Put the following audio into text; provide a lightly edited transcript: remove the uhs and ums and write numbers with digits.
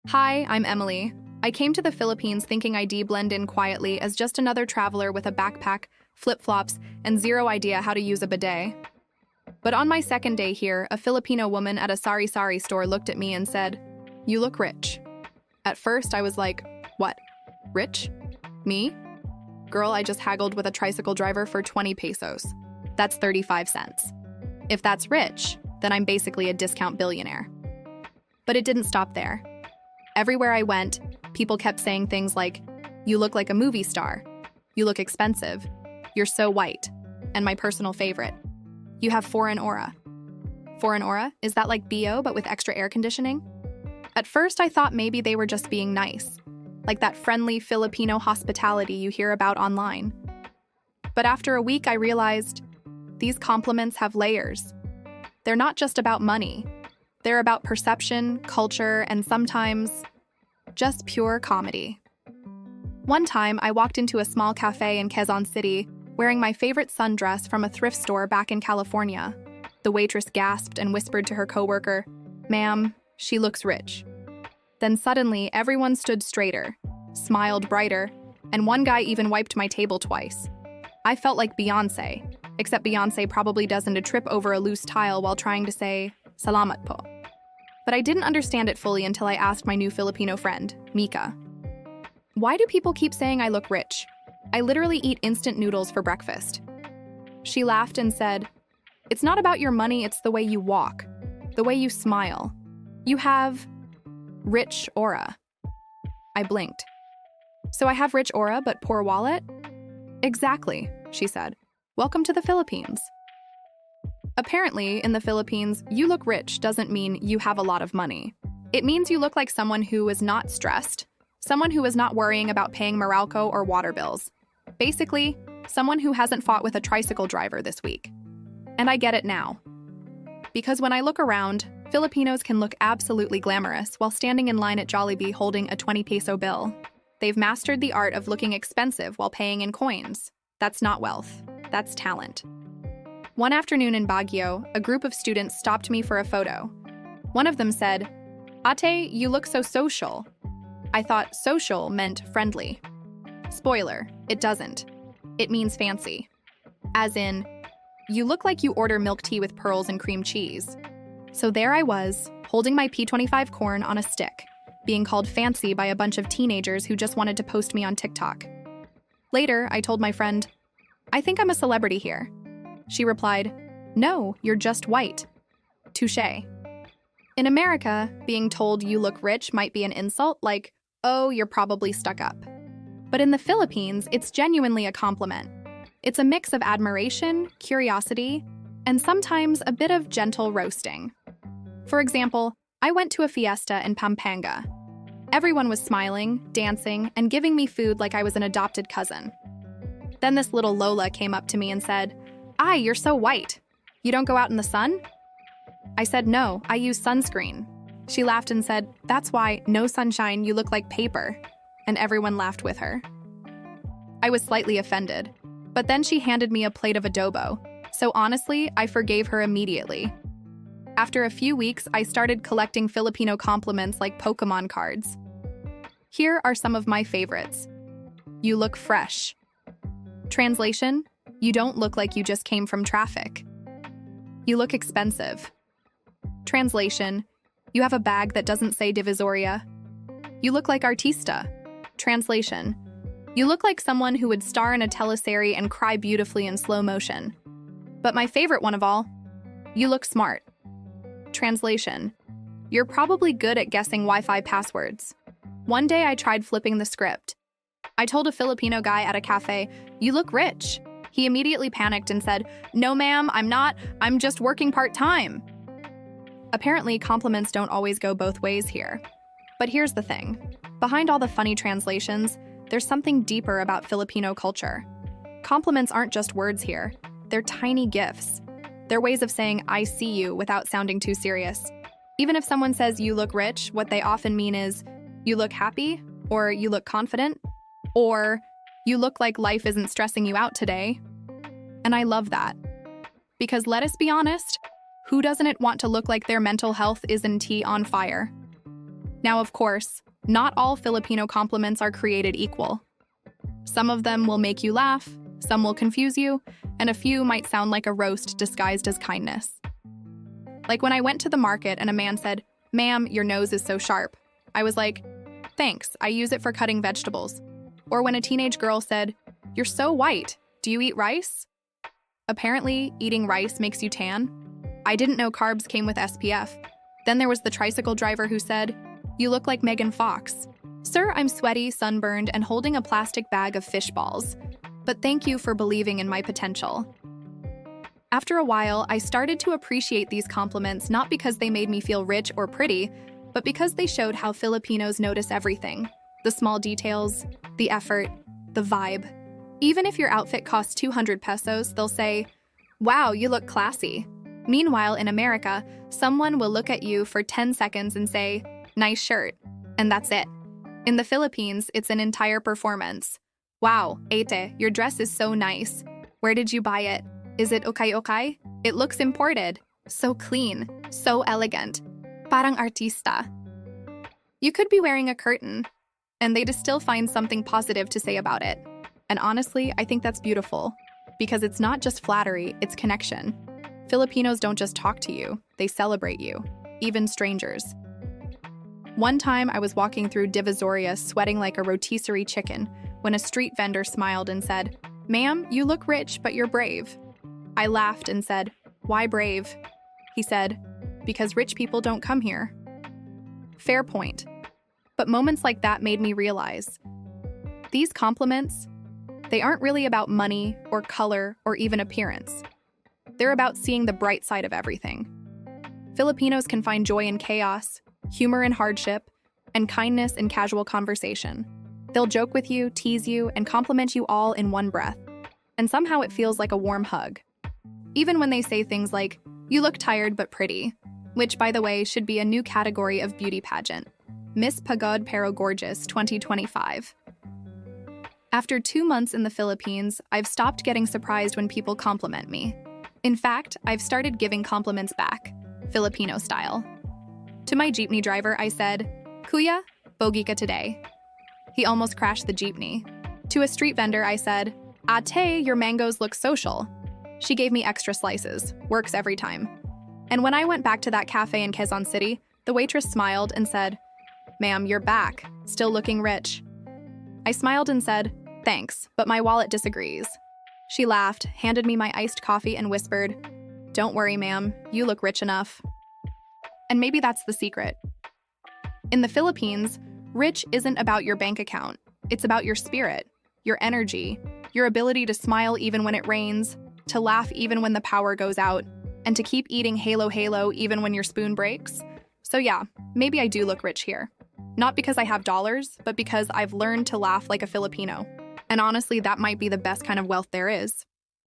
Hi, I'm Emily. I came to the Philippines thinking I'd blend in quietly as just another traveler with a backpack, flip-flops, and zero idea how to use a bidet. But on my second day here, a Filipino woman at a sari-sari store looked at me and said, "You look rich." At first, I was like, what? Rich? Me? Girl, I just haggled with a tricycle driver for 20 pesos. That's 35 cents. If that's rich, then I'm basically a discount billionaire. But it didn't stop there. Everywhere I went, people kept saying things like, "You look like a movie star. You look expensive. You're so white." And my personal favorite, "You have foreign aura." Foreign aura? Is that like BO but with extra air conditioning? At first, I thought maybe they were just being nice, like that friendly Filipino hospitality you hear about online. But after a week, I realized these compliments have layers. They're not just about money. They're about perception, culture, and sometimes just pure comedy. One time, I walked into a small cafe in Quezon City wearing my favorite sundress from a thrift store back in California. The waitress gasped and whispered to her coworker, "Ma'am, she looks rich." Then suddenly, everyone stood straighter, smiled brighter, and one guy even wiped my table twice. I felt like Beyoncé, except Beyoncé probably doesn't trip over a loose tile while trying to say, "Salamat po." But I didn't understand it fully until I asked my new Filipino friend, Mika. "Why do people keep saying I look rich? I literally eat instant noodles for breakfast." She laughed and said, "It's not about your money, it's the way you walk, the way you smile. You have rich aura." I blinked. "So I have rich aura but poor wallet?" "Exactly," she said. "Welcome to the Philippines." Apparently, in the Philippines, you look rich doesn't mean you have a lot of money. It means you look like someone who is not stressed, someone who is not worrying about paying Meralco or water bills. Basically, someone who hasn't fought with a tricycle driver this week. And I get it now. Because when I look around, Filipinos can look absolutely glamorous while standing in line at Jollibee holding a 20 peso bill. They've mastered the art of looking expensive while paying in coins. That's not wealth. That's talent. One afternoon in Baguio, a group of students stopped me for a photo. One of them said, "Ate, you look so social." I thought social meant friendly. Spoiler, it doesn't. It means fancy. As in, you look like you order milk tea with pearls and cream cheese. So there I was, holding my P25 corn on a stick, being called fancy by a bunch of teenagers who just wanted to post me on TikTok. Later, I told my friend, "I think I'm a celebrity here." She replied, "No, you're just white." Touché. In America, being told you look rich might be an insult like, "Oh, you're probably stuck up." But in the Philippines, it's genuinely a compliment. It's a mix of admiration, curiosity, and sometimes a bit of gentle roasting. For example, I went to a fiesta in Pampanga. Everyone was smiling, dancing, and giving me food like I was an adopted cousin. Then this little Lola came up to me and said, "Ay, you're so white. You don't go out in the sun?" I said, "No, I use sunscreen." She laughed and said, "That's why, no sunshine, you look like paper." And everyone laughed with her. I was slightly offended, but then she handed me a plate of adobo, so honestly, I forgave her immediately. After a few weeks, I started collecting Filipino compliments like Pokemon cards. Here are some of my favorites. "You look fresh." Translation: you don't look like you just came from traffic. "You look expensive." Translation: you have a bag that doesn't say Divisoria. "You look like artista." Translation: you look like someone who would star in a teleserie and cry beautifully in slow motion. But my favorite one of all, "You look smart." Translation: you're probably good at guessing Wi-Fi passwords. One day I tried flipping the script. I told a Filipino guy at a cafe, "You look rich." He immediately panicked and said, "No ma'am, I'm not. I'm just working part-time." Apparently, compliments don't always go both ways here. But here's the thing. Behind all the funny translations, there's something deeper about Filipino culture. Compliments aren't just words here. They're tiny gifts. They're ways of saying, "I see you," without sounding too serious. Even if someone says you look rich, what they often mean is, "You look happy," or "You look confident," or "You look like life isn't stressing you out today." And I love that. Because let us be honest, who doesn't want to look like their mental health isn't on fire? Now, of course, not all Filipino compliments are created equal. Some of them will make you laugh, some will confuse you, and a few might sound like a roast disguised as kindness. Like when I went to the market and a man said, "Ma'am, your nose is so sharp." I was like, "Thanks, I use it for cutting vegetables." Or when a teenage girl said, "You're so white, do you eat rice?" Apparently, eating rice makes you tan. I didn't know carbs came with SPF. Then there was the tricycle driver who said, "You look like Megan Fox." Sir, I'm sweaty, sunburned, and holding a plastic bag of fish balls. But thank you for believing in my potential. After a while, I started to appreciate these compliments not because they made me feel rich or pretty, but because they showed how Filipinos notice everything. The small details, the effort, the vibe. Even if your outfit costs 200 pesos, they'll say, "Wow, you look classy." Meanwhile, in America, someone will look at you for 10 seconds and say, "Nice shirt," and that's it. In the Philippines, it's an entire performance. "Wow, ate, your dress is so nice. Where did you buy it? Is it okay? It looks imported. So clean, so elegant. Parang artista." You could be wearing a curtain, and they'd still find something positive to say about it. And honestly, I think that's beautiful, because it's not just flattery, it's connection. Filipinos don't just talk to you, they celebrate you, even strangers. One time, I was walking through Divisoria sweating like a rotisserie chicken when a street vendor smiled and said, "Ma'am, you look rich, but you're brave." I laughed and said, "Why brave?" He said, "Because rich people don't come here." Fair point. But moments like that made me realize, these compliments, they aren't really about money or color or even appearance. They're about seeing the bright side of everything. Filipinos can find joy in chaos, humor in hardship, and kindness in casual conversation. They'll joke with you, tease you, and compliment you all in one breath. And somehow it feels like a warm hug. Even when they say things like, "You look tired but pretty," which, by the way, should be a new category of beauty pageant. Miss Pagod Pero Gorgeous 2025. After 2 months in the Philippines, I've stopped getting surprised when people compliment me. In fact, I've started giving compliments back, Filipino style. To my jeepney driver, I said, "Kuya, bogi ka today." He almost crashed the jeepney. To a street vendor, I said, "Ate, your mangoes look social." She gave me extra slices, works every time. And when I went back to that cafe in Quezon City, the waitress smiled and said, "Ma'am, you're back, still looking rich." I smiled and said, "Thanks, but my wallet disagrees." She laughed, handed me my iced coffee, and whispered, "Don't worry, ma'am, you look rich enough." And maybe that's the secret. In the Philippines, rich isn't about your bank account. It's about your spirit, your energy, your ability to smile even when it rains, to laugh even when the power goes out, and to keep eating halo even when your spoon breaks. So yeah, maybe I do look rich here. Not because I have dollars, but because I've learned to laugh like a Filipino. And honestly, that might be the best kind of wealth there is.